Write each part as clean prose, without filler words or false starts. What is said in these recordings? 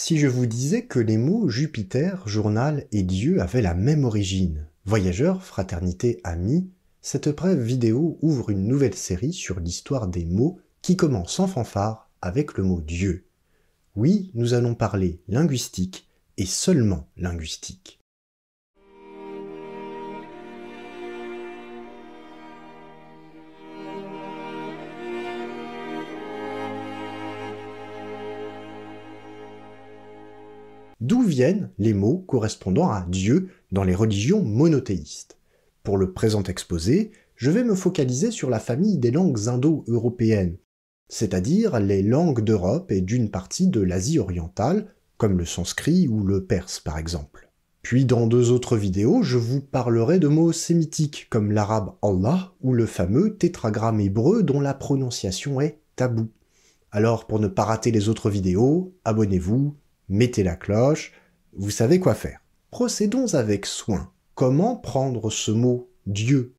Si je vous disais que les mots Jupiter, journal et Dieu avaient la même origine, voyageurs, fraternité, amis, cette brève vidéo ouvre une nouvelle série sur l'histoire des mots qui commence sans fanfare avec le mot Dieu. Oui, nous allons parler linguistique et seulement linguistique. D'où viennent les mots correspondant à Dieu dans les religions monothéistes? Pour le présent exposé, je vais me focaliser sur la famille des langues indo-européennes, c'est-à-dire les langues d'Europe et d'une partie de l'Asie orientale, comme le sanskrit ou le perse par exemple. Puis dans deux autres vidéos, je vous parlerai de mots sémitiques comme l'arabe Allah ou le fameux tétragramme hébreu dont la prononciation est taboue. Alors pour ne pas rater les autres vidéos, abonnez-vous, mettez la cloche, vous savez quoi faire. Procédons avec soin. Comment prendre ce mot « Dieu » ?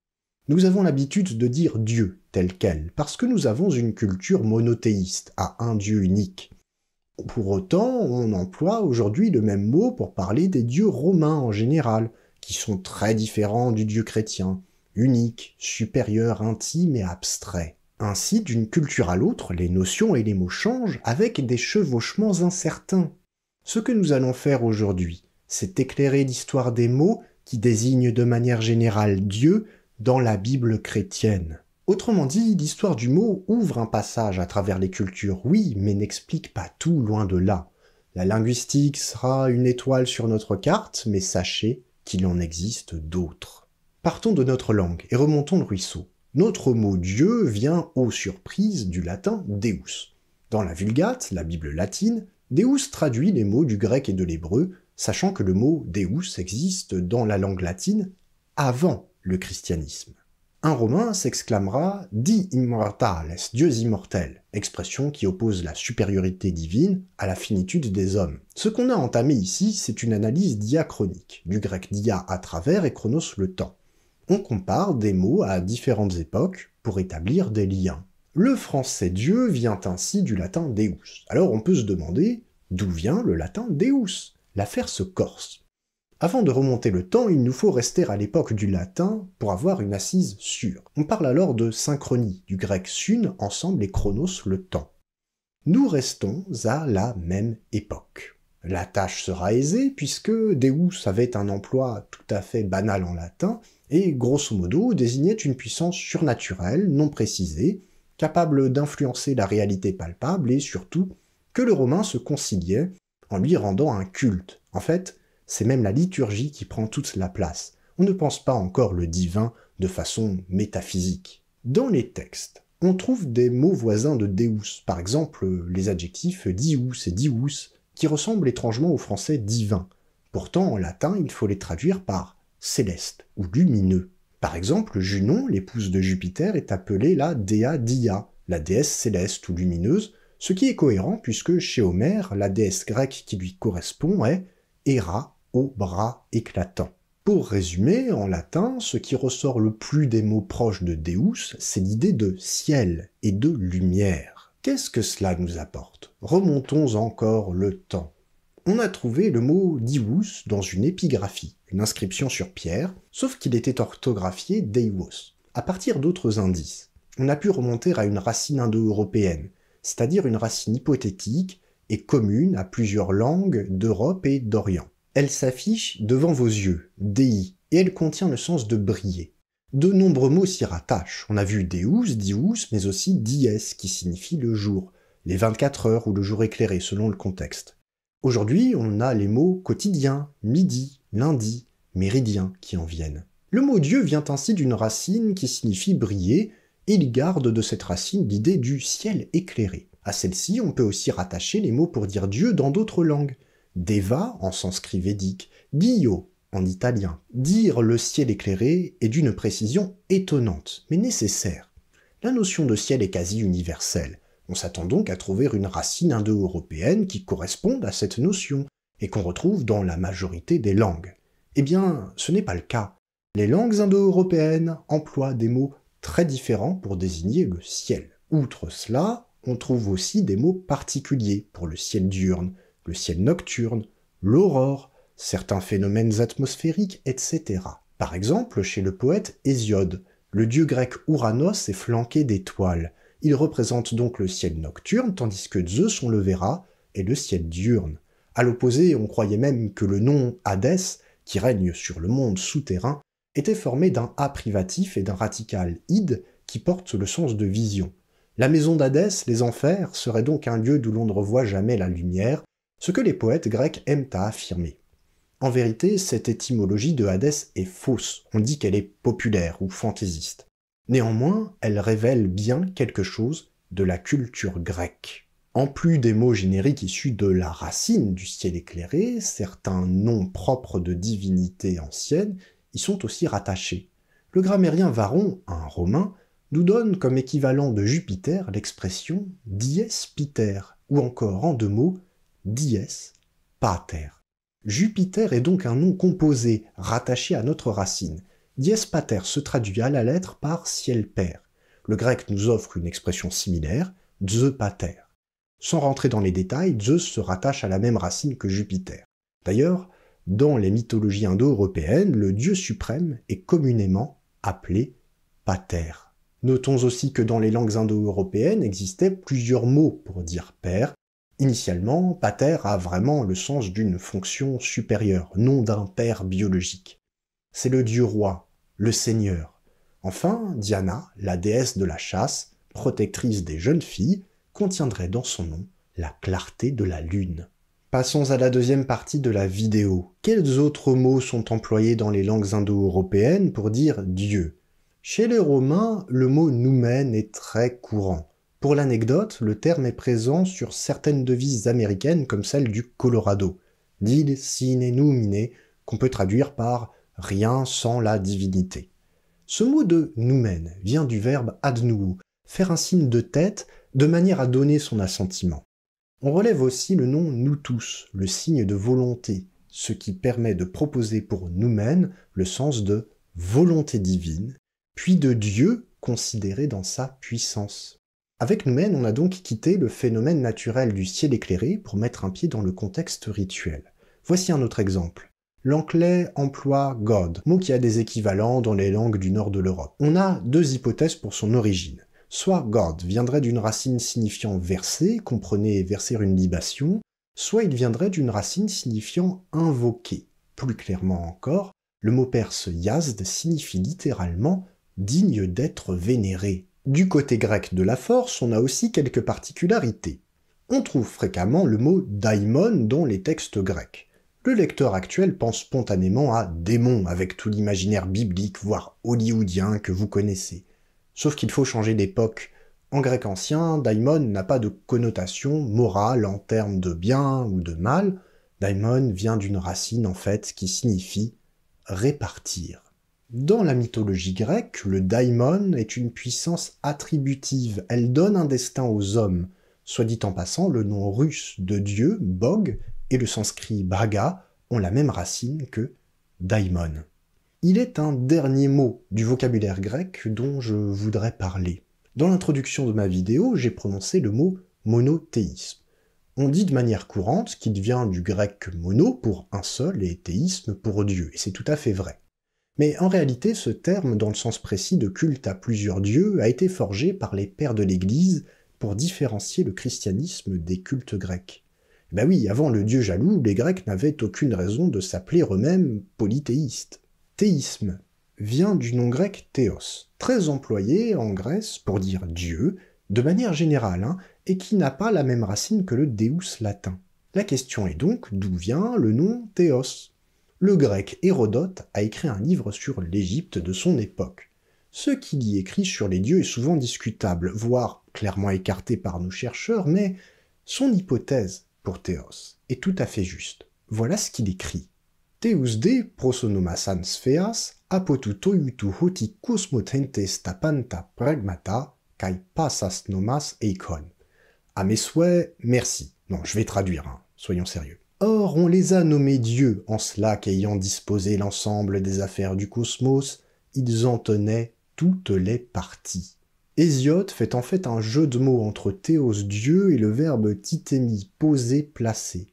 Nous avons l'habitude de dire « Dieu » tel quel, parce que nous avons une culture monothéiste, à un Dieu unique. Pour autant, on emploie aujourd'hui le même mot pour parler des dieux romains en général, qui sont très différents du Dieu chrétien, unique, supérieur, intime et abstrait. Ainsi, d'une culture à l'autre, les notions et les mots changent avec des chevauchements incertains. Ce que nous allons faire aujourd'hui, c'est éclairer l'histoire des mots qui désignent de manière générale Dieu dans la Bible chrétienne. Autrement dit, l'histoire du mot ouvre un passage à travers les cultures, oui, mais n'explique pas tout, loin de là. La linguistique sera une étoile sur notre carte, mais sachez qu'il en existe d'autres. Partons de notre langue et remontons le ruisseau. Notre mot Dieu vient, ô surprise, du latin Deus. Dans la Vulgate, la Bible latine, Deus traduit les mots du grec et de l'hébreu, sachant que le mot Deus existe dans la langue latine avant le christianisme. Un Romain s'exclamera « Di immortales », Dieux immortels, expression qui oppose la supériorité divine à la finitude des hommes. Ce qu'on a entamé ici, c'est une analyse diachronique, du grec dia à travers et chronos le temps. On compare des mots à différentes époques pour établir des liens. Le français Dieu vient ainsi du latin Deus. Alors on peut se demander d'où vient le latin Deus. L'affaire se corse. Avant de remonter le temps, il nous faut rester à l'époque du latin pour avoir une assise sûre. On parle alors de synchronie, du grec sun, ensemble et chronos, le temps. Nous restons à la même époque. La tâche sera aisée puisque Deus avait un emploi tout à fait banal en latin et grosso modo désignait une puissance surnaturelle, non précisée, capable d'influencer la réalité palpable et surtout que le romain se conciliait en lui rendant un culte. En fait, c'est même la liturgie qui prend toute la place. On ne pense pas encore le divin de façon métaphysique. Dans les textes, on trouve des mots voisins de Deus, par exemple les adjectifs dius et dius, qui ressemblent étrangement au français divin. Pourtant, en latin, il faut les traduire par céleste ou lumineux. Par exemple, Junon, l'épouse de Jupiter, est appelée la Dea Dia, la déesse céleste ou lumineuse, ce qui est cohérent puisque chez Homère, la déesse grecque qui lui correspond est Héra, aux bras éclatants. Pour résumer, en latin, ce qui ressort le plus des mots proches de Deus, c'est l'idée de ciel et de lumière. Qu'est-ce que cela nous apporte? Remontons encore le temps. On a trouvé le mot Divus dans une épigraphie, une inscription sur pierre, sauf qu'il était orthographié Deivos. À partir d'autres indices, on a pu remonter à une racine indo-européenne, c'est-à-dire une racine hypothétique et commune à plusieurs langues d'Europe et d'Orient. Elle s'affiche devant vos yeux, Dei, et elle contient le sens de briller. De nombreux mots s'y rattachent. On a vu Deus, Dius, mais aussi Dies, qui signifie le jour, les 24 heures ou le jour éclairé, selon le contexte. Aujourd'hui, on a les mots quotidien, midi, lundi, méridien qui en viennent. Le mot Dieu vient ainsi d'une racine qui signifie briller, et il garde de cette racine l'idée du ciel éclairé. À celle-ci, on peut aussi rattacher les mots pour dire Dieu dans d'autres langues. Deva en sanskrit védique, Dio en italien. Dire le ciel éclairé est d'une précision étonnante, mais nécessaire. La notion de ciel est quasi universelle. On s'attend donc à trouver une racine indo-européenne qui corresponde à cette notion, et qu'on retrouve dans la majorité des langues. Eh bien, ce n'est pas le cas. Les langues indo-européennes emploient des mots très différents pour désigner le ciel. Outre cela, on trouve aussi des mots particuliers pour le ciel diurne, le ciel nocturne, l'aurore, certains phénomènes atmosphériques, etc. Par exemple, chez le poète Hésiode, le dieu grec Ouranos est flanqué d'étoiles. Il représente donc le ciel nocturne, tandis que Zeus, on le verra, est le ciel diurne. À l'opposé, on croyait même que le nom Hadès, qui règne sur le monde souterrain, était formé d'un A privatif et d'un radical id qui porte le sens de vision. La maison d'Hadès, les enfers, serait donc un lieu d'où l'on ne revoit jamais la lumière, ce que les poètes grecs aiment à affirmer. En vérité, cette étymologie de Hadès est fausse, on dit qu'elle est populaire ou fantaisiste. Néanmoins, elle révèle bien quelque chose de la culture grecque. En plus des mots génériques issus de la racine du ciel éclairé, certains noms propres de divinités anciennes y sont aussi rattachés. Le grammairien Varron, un Romain, nous donne comme équivalent de Jupiter l'expression « dies piter » ou encore en 2 mots « dies pater ». Jupiter est donc un nom composé, rattaché à notre racine. Dies pater se traduit à la lettre par « ciel père ». Le grec nous offre une expression similaire, « Ze pater ». Sans rentrer dans les détails, Zeus se rattache à la même racine que Jupiter. D'ailleurs, dans les mythologies indo-européennes, le dieu suprême est communément appelé Pater. Notons aussi que dans les langues indo-européennes existaient plusieurs mots pour dire père. Initialement, Pater a vraiment le sens d'une fonction supérieure, non d'un père biologique. C'est le dieu roi, le seigneur. Enfin, Diana, la déesse de la chasse, protectrice des jeunes filles, contiendrait dans son nom la clarté de la lune. Passons à la deuxième partie de la vidéo. Quels autres mots sont employés dans les langues indo-européennes pour dire Dieu ? Chez les Romains, le mot noumen est très courant. Pour l'anecdote, le terme est présent sur certaines devises américaines comme celle du Colorado, dil sine numine, qu'on peut traduire par rien sans la divinité. Ce mot de noumen vient du verbe adnou, faire un signe de tête de manière à donner son assentiment. On relève aussi le nom nous tous, le signe de volonté, ce qui permet de proposer pour noumen le sens de volonté divine, puis de Dieu considéré dans sa puissance. Avec noumen, on a donc quitté le phénomène naturel du ciel éclairé pour mettre un pied dans le contexte rituel. Voici un autre exemple. L'anglais emploie God, mot qui a des équivalents dans les langues du nord de l'Europe. On a 2 hypothèses pour son origine. Soit God viendrait d'une racine signifiant verser, comprenez verser une libation, soit il viendrait d'une racine signifiant invoquer. Plus clairement encore, le mot perse yazd signifie littéralement digne d'être vénéré. Du côté grec de la force, on a aussi quelques particularités. On trouve fréquemment le mot daimon dans les textes grecs. Le lecteur actuel pense spontanément à démon avec tout l'imaginaire biblique, voire hollywoodien que vous connaissez. Sauf qu'il faut changer d'époque. En grec ancien, daimon n'a pas de connotation morale en termes de bien ou de mal. Daimon vient d'une racine en fait qui signifie répartir. Dans la mythologie grecque, le daimon est une puissance attributive, elle donne un destin aux hommes. Soit dit en passant, le nom russe de dieu, bog, et le sanskrit bhaga ont la même racine que daimon. Il est un dernier mot du vocabulaire grec dont je voudrais parler. Dans l'introduction de ma vidéo, j'ai prononcé le mot monothéisme. On dit de manière courante qu'il vient du grec mono pour un seul et théisme pour Dieu, et c'est tout à fait vrai. Mais en réalité, ce terme, dans le sens précis de culte à plusieurs dieux, a été forgé par les pères de l'Église pour différencier le christianisme des cultes grecs. Ben oui, avant le dieu jaloux, les Grecs n'avaient aucune raison de s'appeler eux-mêmes polythéistes. Théisme vient du nom grec théos, très employé en Grèce pour dire Dieu, de manière générale, et qui n'a pas la même racine que le deus latin. La question est donc d'où vient le nom théos. Le grec Hérodote a écrit un livre sur l'Égypte de son époque. Ce qu'il y écrit sur les dieux est souvent discutable, voire clairement écarté par nos chercheurs, mais son hypothèse pour théos est tout à fait juste. Voilà ce qu'il écrit. Theus de prosonomasan spheas apotutoiutu hoti kosmotentes tapanta pragmata kai passas nomas eikon. À mes souhaits, merci. Non, je vais traduire, soyons sérieux. Or, on les a nommés dieux, en cela qu'ayant disposé l'ensemble des affaires du cosmos, ils en tenaient toutes les parties. Hésiode fait en fait un jeu de mots entre théos dieu et le verbe titémi, poser, placer.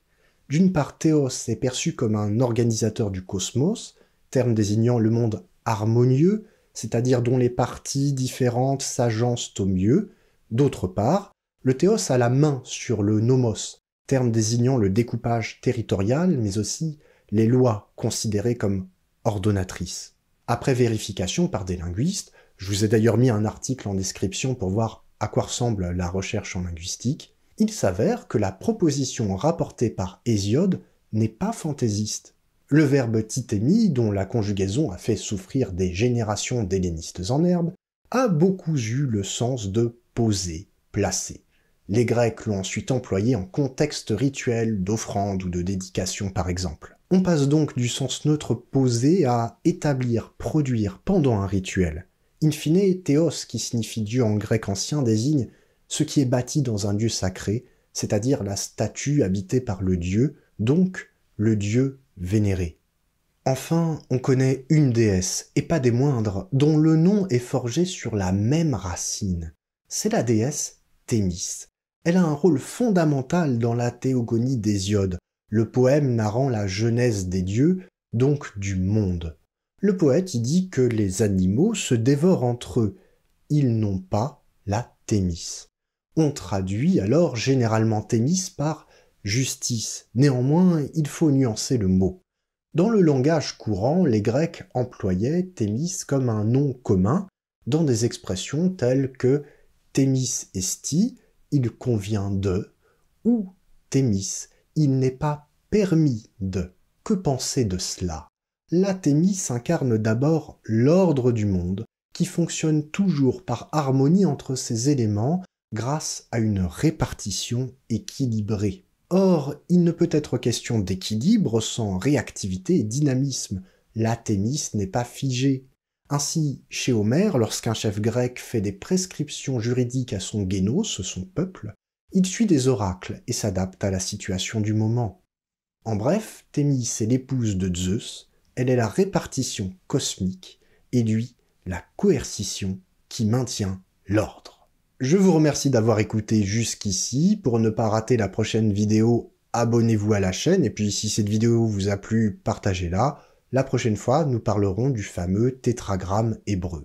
D'une part, Théos est perçu comme un organisateur du cosmos, terme désignant le monde harmonieux, c'est-à-dire dont les parties différentes s'agencent au mieux. D'autre part, le Théos a la main sur le nomos, terme désignant le découpage territorial, mais aussi les lois considérées comme ordonnatrices. Après vérification par des linguistes, je vous ai d'ailleurs mis un article en description pour voir à quoi ressemble la recherche en linguistique, il s'avère que la proposition rapportée par Hésiode n'est pas fantaisiste. Le verbe titémi, dont la conjugaison a fait souffrir des générations d'hellénistes en herbe, a beaucoup eu le sens de poser, placer. Les Grecs l'ont ensuite employé en contexte rituel d'offrande ou de dédication par exemple. On passe donc du sens neutre poser à établir, produire pendant un rituel. In fine, théos, qui signifie Dieu en grec ancien, désigne ce qui est bâti dans un lieu sacré, c'est-à-dire la statue habitée par le Dieu, donc le Dieu vénéré. Enfin, on connaît une déesse, et pas des moindres, dont le nom est forgé sur la même racine. C'est la déesse Thémis. Elle a un rôle fondamental dans la théogonie d'Hésiode, le poème narrant la genèse des dieux, donc du monde. Le poète y dit que les animaux se dévorent entre eux. Ils n'ont pas la Thémis. On traduit alors généralement Thémis par justice. Néanmoins, il faut nuancer le mot. Dans le langage courant, les Grecs employaient Thémis comme un nom commun dans des expressions telles que Thémis esti, il convient de, ou Thémis, il n'est pas permis de. Que penser de cela? La Thémis incarne d'abord l'ordre du monde, qui fonctionne toujours par harmonie entre ses éléments grâce à une répartition équilibrée. Or, il ne peut être question d'équilibre sans réactivité et dynamisme. La Thémis n'est pas figée. Ainsi, chez Homère, lorsqu'un chef grec fait des prescriptions juridiques à son génos, son peuple, il suit des oracles et s'adapte à la situation du moment. En bref, Thémis est l'épouse de Zeus, elle est la répartition cosmique, et lui, la coercition qui maintient l'ordre. Je vous remercie d'avoir écouté jusqu'ici. Pour ne pas rater la prochaine vidéo, abonnez-vous à la chaîne, et puis si cette vidéo vous a plu, partagez-la. La prochaine fois, nous parlerons du fameux tétragramme hébreu.